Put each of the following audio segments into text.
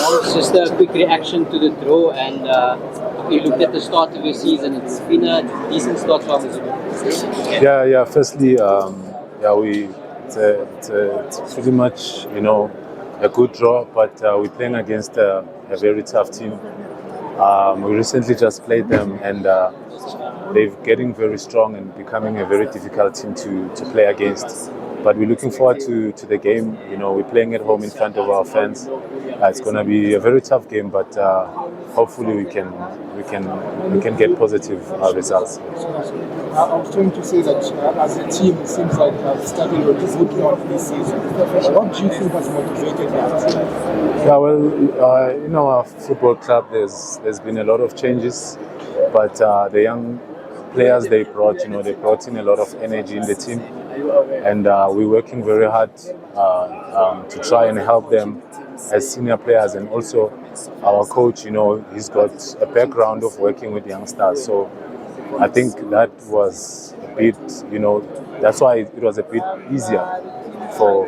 Just a quick reaction to the draw, and you looked at the start of your season. It's been a decent start for AmaZulu. Yeah. Firstly, it's pretty much a good draw, but we're playing against a very tough team. We recently just played them, and they're getting very strong and becoming a very difficult team to play against. But we're looking forward to the game. We're playing at home in front of our fans. It's going to be a very tough game, but hopefully we can get positive results. I was trying to say that as a team, it seems like starting a good note this season. What do you think has motivated that? Yeah, well, in our football club, there's been a lot of changes, but the young players they brought in a lot of energy in the team, and we're working very hard to try and help them as senior players, and also our coach, he's got a background of working with youngsters, so I think that was a bit, that's why it was a bit easier for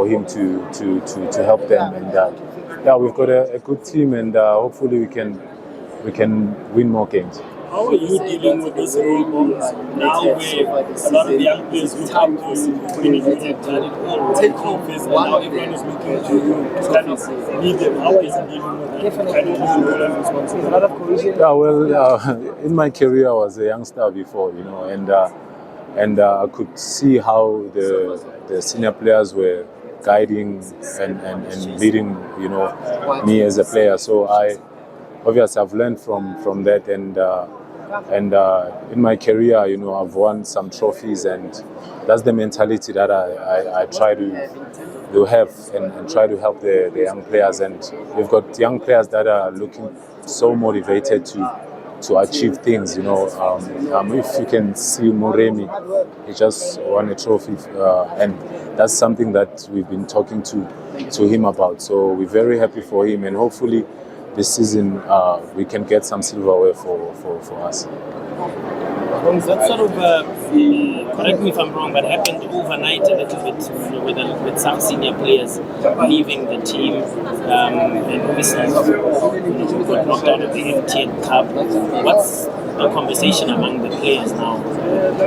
him to help them, and we've got a good team, and hopefully we can win more games. How are you dealing with these rule bombs now where a lot of the young players look up to you when you have done it all, take office, and now everyone is looking to you to kind of lead them? How is it dealing with that kind of role and responsibility? Yeah, well, in my career I was a youngster before, and I could see how the senior players were guiding and leading, me as a player. So obviously I've learned from that, and in my career, I've won some trophies, and that's the mentality that I try to have and try to help the young players. And we've got young players that are looking so motivated to achieve things. If you can see Moremi, he just won a trophy, and that's something that we've been talking to him about. So we're very happy for him, and hopefully this season we can get some silverware for us. That sort of, correct me if I'm wrong, but happened overnight a little bit with some senior players leaving the team, and obviously we got knocked out of the MTN Cup. What's the conversation among the players now,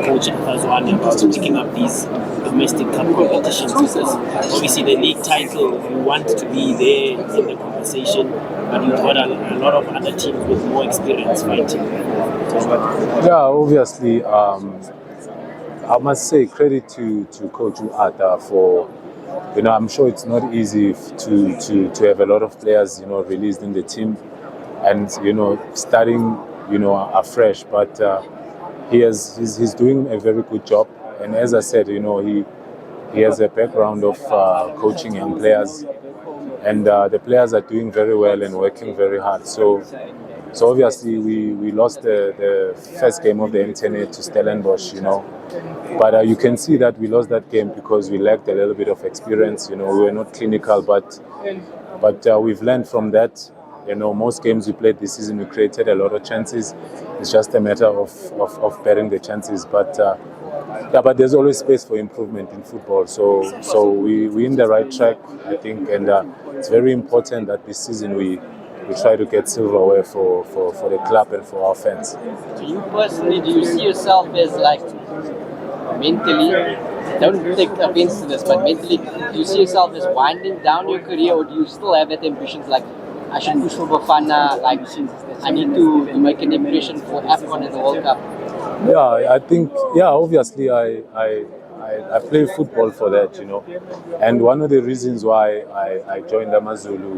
Coach Arthur Zwane, about picking up these domestic cup competitions? Because obviously the league title, you want to be there in the conversation, but you've got a lot of other teams with more experience fighting. Yeah, obviously, I must say credit to Coach Arthur for, I'm sure it's not easy to have a lot of players, released in the team, and starting, afresh. But he's doing a very good job, and as I said, he has a background of coaching young players, and the players are doing very well and working very hard. So obviously we lost the first game of the M10A to Stellenbosch, but you can see that we lost that game because we lacked a little bit of experience. We were not clinical, but we've learned from that. Most games we played this season, we created a lot of chances. It's just a matter of bearing the chances. But there's always space for improvement in football. So we're in the right track, I think, and it's very important that this season we try to get silverware for the club and for our fans. So you personally, do you see yourself as mentally, don't take offense to this, but mentally, do you see yourself as winding down your career, or do you still have that ambitions like, I should push for Bafana, like I need to make an impression for AFCON and the World Cup? Yeah, I think, obviously I play football for that, and one of the reasons why I joined AmaZulu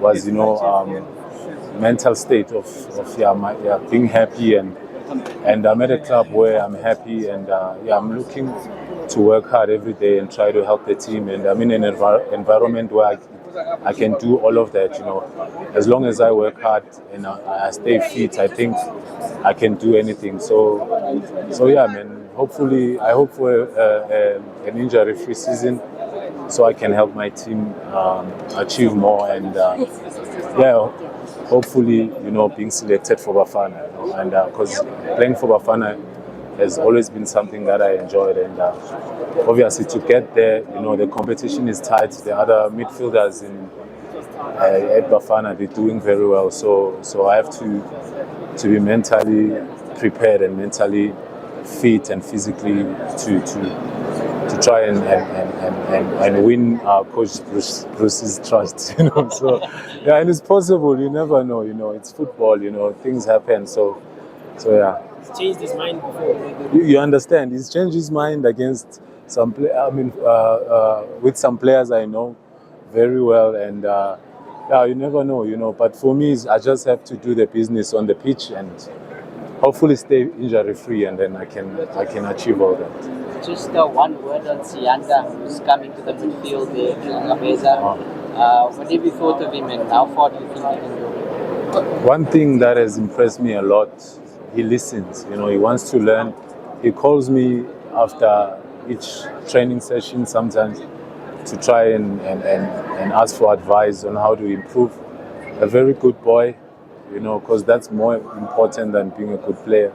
was mental state of being happy, and I'm at a club where I'm happy, and I'm looking to work hard every day and try to help the team, and I'm in an environment where I can do all of that, As long as I work hard and I stay fit, I think I can do anything. So yeah, man. Hopefully, I hope for an injury-free season, so I can help my team achieve more, and hopefully, being selected for Bafana, and because playing for Bafana has always been something that I enjoyed, and obviously to get there, the competition is tight. The other midfielders at Bafana, they're doing very well. So I have to be mentally prepared and mentally fit and physically to try and win Coach Bruce's trust. So yeah, and it's possible. You never know. It's football. Things happen. So yeah. He's changed his mind before. You understand? He's changed his mind against some. With some players I know very well, and yeah, you never know. But for me, I just have to do the business on the pitch and hopefully stay injury free, and then I can achieve all that. Just one word on Sianda, who's coming to the midfield there, Magesi. What have you thought of him, and how far do you think he can go? One thing that has impressed me a lot, he listens. He wants to learn. He calls me after each training session sometimes to try and ask for advice on how to improve. A very good boy, because that's more important than being a good player.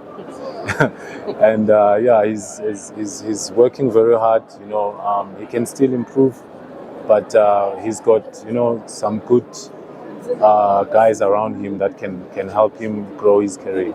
And yeah, he's working very hard. He can still improve, but he's got some good guys around him that can help him grow his career.